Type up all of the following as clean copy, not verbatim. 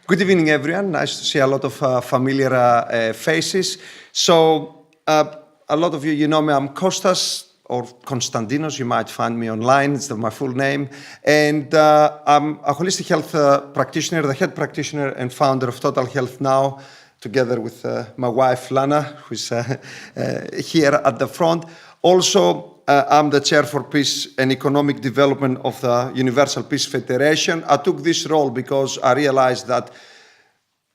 Good evening, everyone. Nice to see a lot of familiar faces. So, a lot of you know me. I'm Kostas, or Konstantinos. You might find me online. It's my full name. And I'm a holistic health practitioner, the head practitioner and founder of Total Health Now, together with my wife, Lana, who's here at the front. Also, I'm the chair for peace and economic development of the Universal Peace Federation. I took this role because I realized that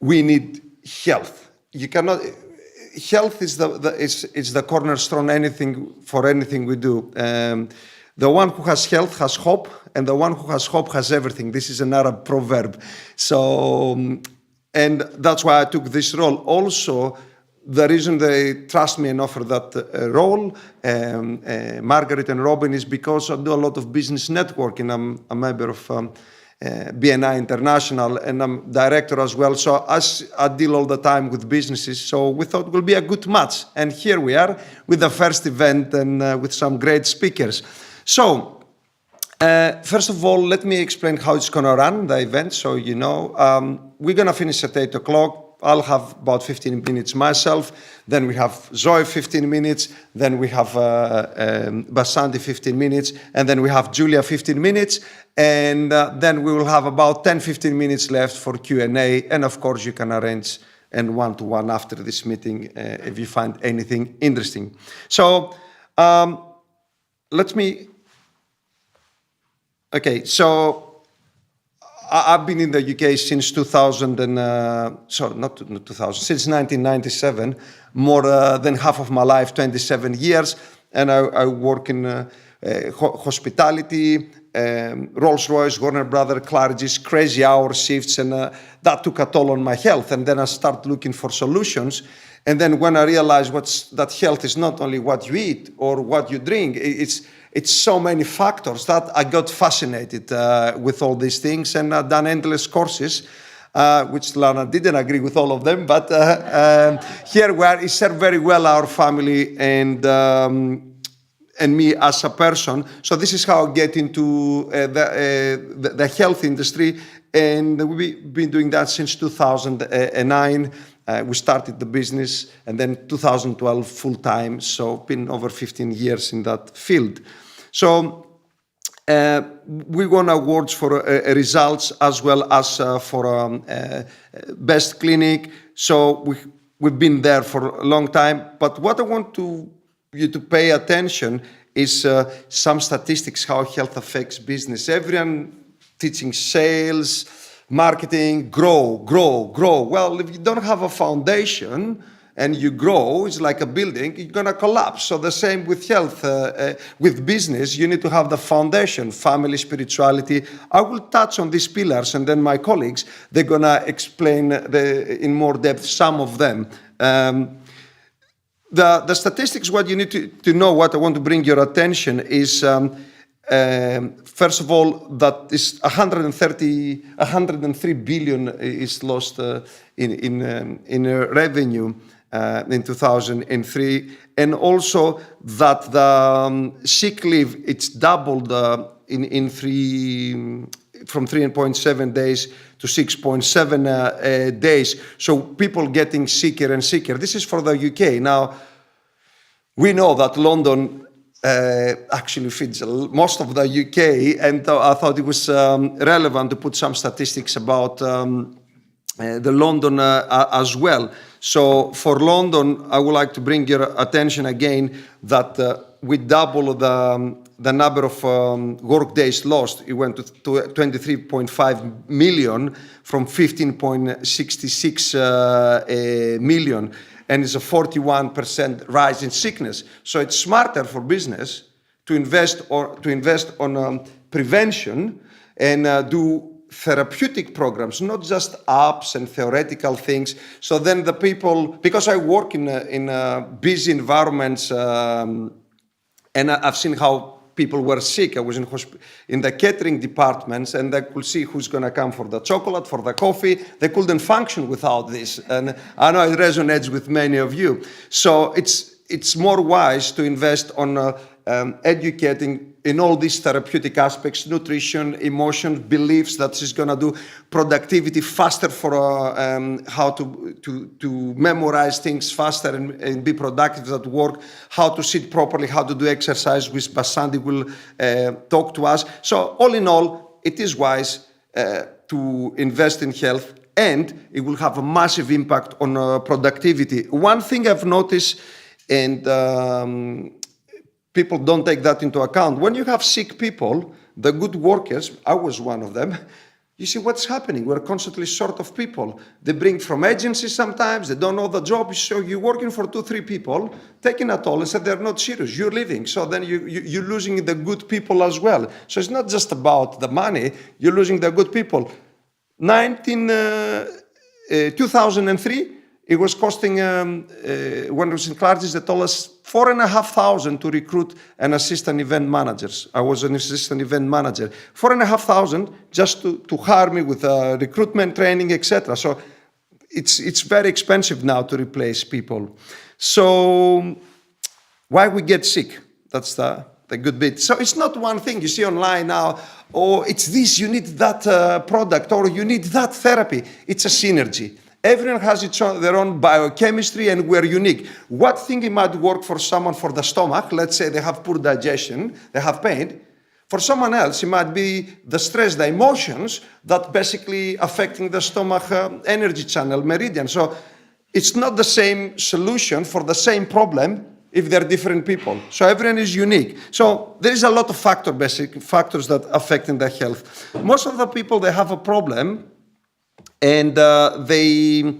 we need health. You cannot. Health is the cornerstone for anything we do. The one who has health has hope, and the one who has hope has everything. This is an Arab proverb. So, and that's why I took this role. Also, the reason they trust me and offer that role, Margaret and Robin, is because I do a lot of business networking. I'm a member of BNI International, and I'm director as well. So as I deal all the time with businesses, so we thought it will be a good match. And here we are with the first event and with some great speakers. So first of all, let me explain how it's going to run, the event, so you know. We're going to finish at 8 o'clock. I'll have about 15 minutes myself. Then we have Zoe 15 minutes. Then we have Basanti 15 minutes. And then we have Julia 15 minutes. And then we will have about 10-15 minutes left for Q&A. And of course, you can arrange and one-to-one after this meeting if you find anything interesting. So so I've been in the UK since since 1997, more than half of my life, 27 years, and I work in hospitality, Rolls-Royce, Warner Brothers, Claridge's, crazy hour shifts, and that took a toll on my health. And then I started looking for solutions. And then when I realized that health is not only what you eat or what you drink, it's so many factors that I got fascinated with all these things, and I've done endless courses, which Lana didn't agree with all of them, but here we are. It served very well our family and me as a person. So this is how I get into the health industry, and we've been doing that since 2009. We started the business, and then 2012 full-time, so been over 15 years in that field. So we won awards for results as well as for best clinic. So we've been there for a long time. But what I want you to pay attention is some statistics, how health affects business. Everyone teaching sales, marketing, grow. Well, if you don't have a foundation and you grow, it's like a building, you're going to collapse. So the same with health, with business, you need to have the foundation, family, spirituality. I will touch on these pillars, and then my colleagues, they're going to explain in more depth some of them. The statistics, what you need to know, what I want to bring your attention is, first of all, that is 103 billion is lost in revenue in 2003, and also that the sick leave, it's doubled from 3.7 days to 6.7 days. So people getting sicker and sicker. This is for the UK. Now, we know that London actually feeds most of the UK, and I thought it was relevant to put some statistics about the London as well. So for London, I would like to bring your attention again that we double the number of work days lost. It went to 23.5 million from 15.66 million. And it's a 41% rise in sickness. So it's smarter for business to invest on prevention and do therapeutic programs, not just apps and theoretical things. So then the people, because I work in busy environments, and I've seen how people were sick. I was in the catering departments, and they could see who's going to come for the chocolate, for the coffee. They couldn't function without this. And I know it resonates with many of you. So it's more wise to invest on educating in all these therapeutic aspects, nutrition, emotion, beliefs, that she's going to do productivity faster for how to memorize things faster and be productive at work, how to sit properly, how to do exercise, which Basandi will talk to us. So all in all, it is wise to invest in health, and it will have a massive impact on productivity. One thing I've noticed, and people don't take that into account. When you have sick people, the good workers, I was one of them, you see what's happening. We're constantly short of people. They bring from agencies sometimes, they don't know the job. So you're working for 2-3 people, taking a toll and said they're not serious, you're leaving. So then you're losing the good people as well. So it's not just about the money, you're losing the good people. 2003, it was costing, when it was in Clarges, they told us $4,500 to recruit an assistant event manager. I was an assistant event manager. $4,500 just to hire me with recruitment training, etc. So it's very expensive now to replace people. So why we get sick? That's the good bit. So it's not one thing. You see online now, oh, it's this, you need that product, or you need that therapy. It's a synergy. Everyone has their own biochemistry, and we're unique. What thing it might work for someone for the stomach, let's say they have poor digestion, they have pain. For someone else, it might be the stress, the emotions that basically affecting the stomach energy channel, meridian. So it's not the same solution for the same problem if they're different people. So everyone is unique. So there is a lot of basic factors that affecting their health. Most of the people, they have a problem, and they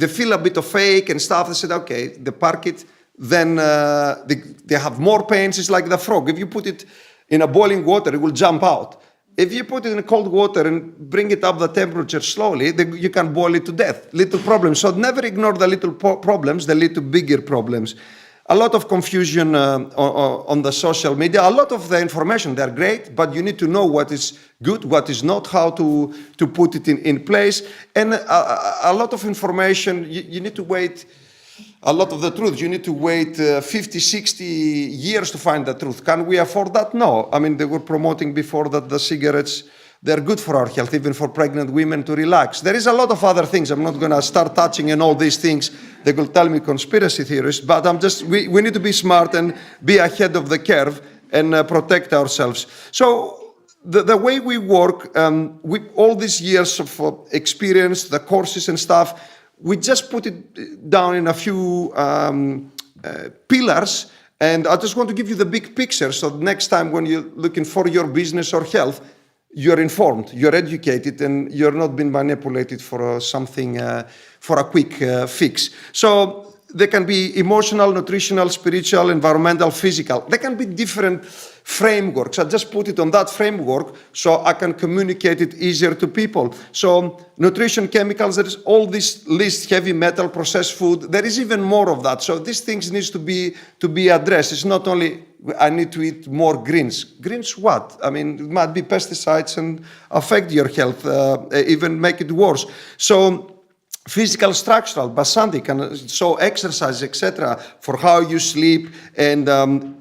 feel a bit of ache and stuff. They said, okay, they park it. Then they have more pains. It's like the frog. If you put it in a boiling water, it will jump out. If you put it in cold water and bring it up the temperature slowly, you can boil it to death. Little problems. So never ignore the little problems. They lead to bigger problems. A lot of confusion on the social media. A lot of the information, they're great, but you need to know what is good, what is not, how to put it in place. And a lot of information, you need to wait. A lot of the truth, you need to wait 50, 60 years to find the truth. Can we afford that? No. I mean, they were promoting before that the cigarettes, they're good for our health, even for pregnant women to relax. There is a lot of other things. I'm not going to start touching on all these things. They will tell me conspiracy theorists, but we need to be smart and be ahead of the curve and protect ourselves. So the way we work, with all these years of experience, the courses and stuff, we just put it down in a few pillars, and I just want to give you the big picture, so next time when you're looking for your business or health, you're informed, you're educated, and you're not being manipulated for something, for a quick fix. So they can be emotional, nutritional, spiritual, environmental, physical. They can be different frameworks. I just put it on that framework so I can communicate it easier to people. So nutrition, chemicals, there is all this list, heavy metal, processed food. There is even more of that. So these things needs to be addressed. It's not only I need to eat more greens. Greens what? I mean, it might be pesticides and affect your health, even make it worse. So physical, structural, Basandi can show exercise, etc., for how you sleep. And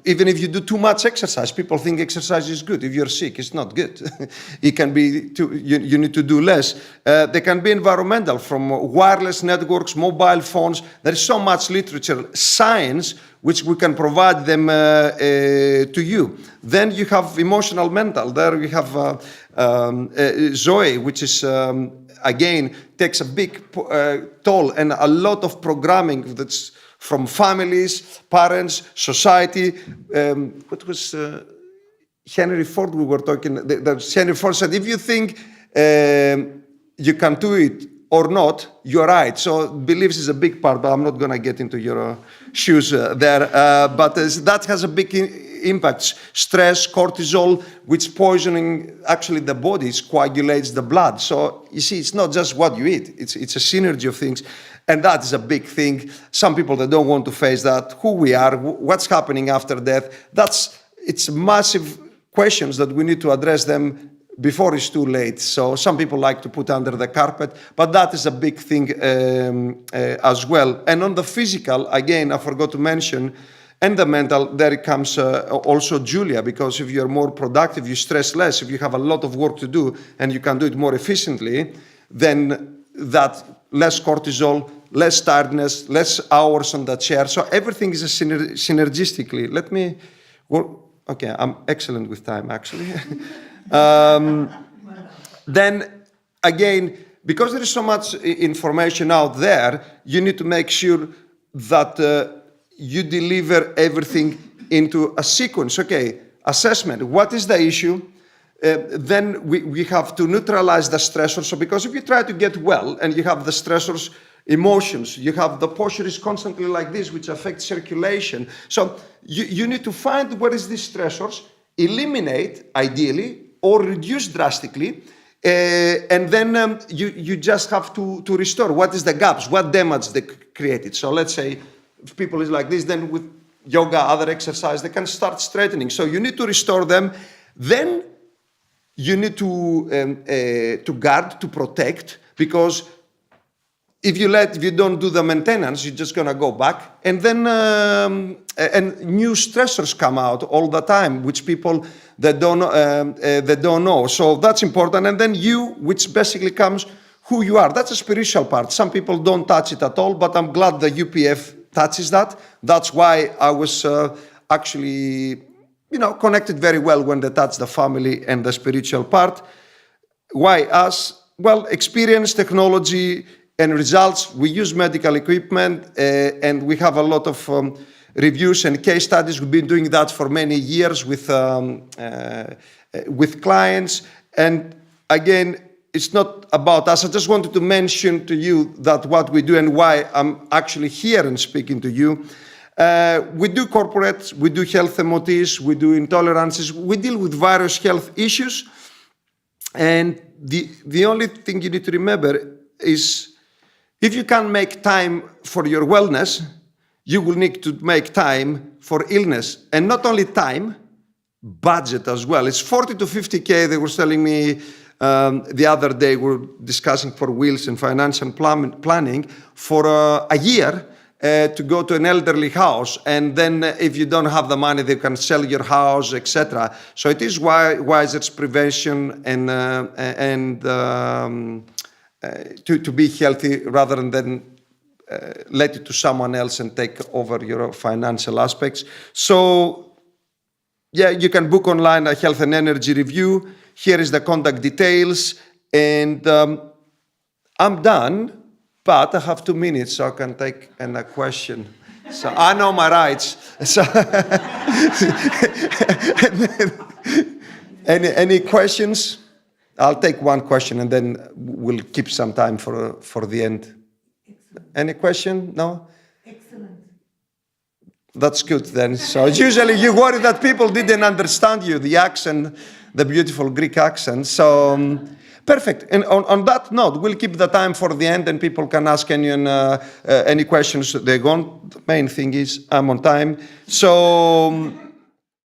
even if you do too much exercise, people think exercise is good. If you're sick, it's not good. It can be, you need to do less. They can be environmental, from wireless networks, mobile phones. There is so much literature, science, which we can provide them to you. Then you have emotional, mental. There we have Zoe, which is, again, takes a big toll, and a lot of programming that's from families, parents, society. What was Henry Ford we were talking? Henry Ford said, if you think you can do it or not, you're right. So beliefs is a big part, but I'm not going to get into your shoes there. But that has a big impact. Stress, cortisol, which poisoning actually the body, coagulates the blood. So you see, it's not just what you eat. It's a synergy of things. And that is a big thing. Some people, they don't want to face that, who we are, what's happening after death. It's massive questions that we need to address them before it's too late. So some people like to put under the carpet, but that is a big thing as well. And on the physical, again, I forgot to mention, and the mental, there comes also Julia, because if you're more productive, you stress less. If you have a lot of work to do and you can do it more efficiently, then that less cortisol, less tiredness, less hours on the chair. So everything is synergistically. Let me work. Okay, I'm excellent with time, actually. Then, again, because there is so much information out there, you need to make sure that you deliver everything into a sequence. Okay, assessment. What is the issue? Then we have to neutralize the stressors. So because if you try to get well and you have the stressors, emotions, you have the posture is constantly like this, which affects circulation. So you need to find what is these stressors, eliminate ideally or reduce drastically, and then you just have to restore. What is the gaps? What damage they created? So let's say if people is like this, then with yoga, other exercise, they can start straightening. So you need to restore them. Then you need to guard, to protect, because if you don't do the maintenance, you're just gonna go back, and then and new stressors come out all the time, which people that don't know. So that's important. And then which basically comes who you are. That's a spiritual part. Some people don't touch it at all, but I'm glad the UPF touches that. That's why I was actually, connected very well when they touched the family and the spiritual part. Why us? Well, experience, technology, and results. We use medical equipment, and we have a lot of reviews and case studies. We've been doing that for many years with clients. And again, it's not about us. I just wanted to mention to you that what we do and why I'm actually here and speaking to you. We do corporates, we do health MOTs, we do intolerances, we deal with various health issues. And the only thing you need to remember is if you can make time for your wellness, you will need to make time for illness. And not only time, budget as well. It's 40 to 50K, they were telling me the other day, we were discussing for wills and financial planning for a year to go to an elderly house. And then if you don't have the money, they can sell your house, etc. So it is wise it's prevention and to be healthy rather than let it to someone else and take over your financial aspects. So yeah, you can book online a health and energy review. Here is the contact details, and I'm done, but I have 2 minutes, so I can take a question. So I know my rights. So any questions? I'll take one question, and then we'll keep some time for the end. Excellent. Any question? No? Excellent. That's good then. So usually you worry that people didn't understand you, the accent, the beautiful Greek accent. So perfect. And on that note, we'll keep the time for the end, and people can ask any questions they want. The main thing is I'm on time. So